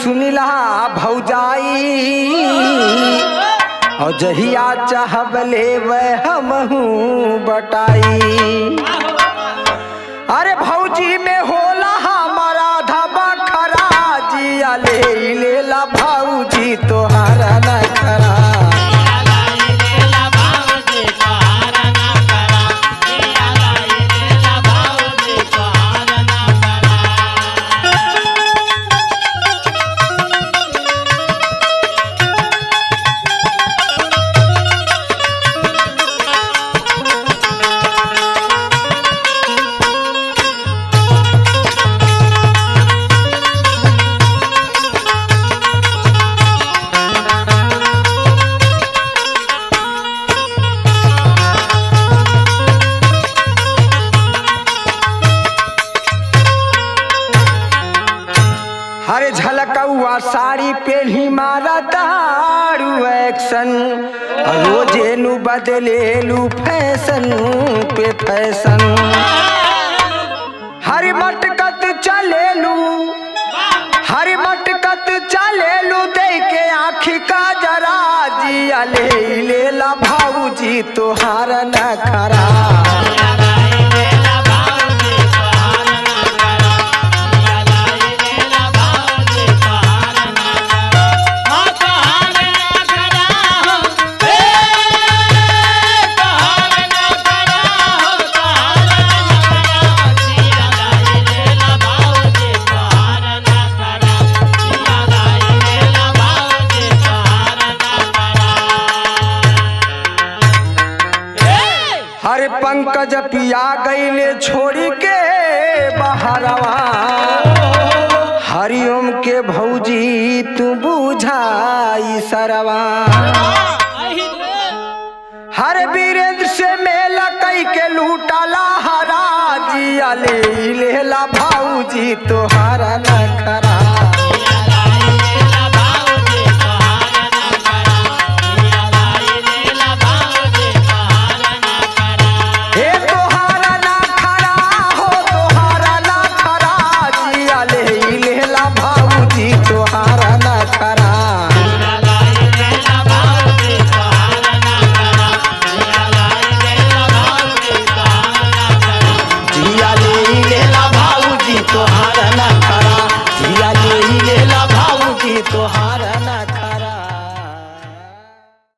सुनिला भौजाई और जहिया चाहब लेवे हमहू बटाई। अरे भौजी में होला हमारा धबा खरा जिया ले लेला भौजी तोहारा न खरा। हरे झलकौआ साड़ी पेली मारा तारू एक्शन रोजेनु बदलेलू फैशन पे फैशन। हरी मटकत चलेलू दे के आँखी का जरा जिया ले लेला भौजी तोहारा न खरा। हरे पंकज पिया गईले छोड़ी के बहरवा हरिओम के भौजी तू बुझाई सरवा। हरे वीरेंद्र से मेला कई के लूटाला हरा जिया ले लेला भौजी तोहारा न खरा।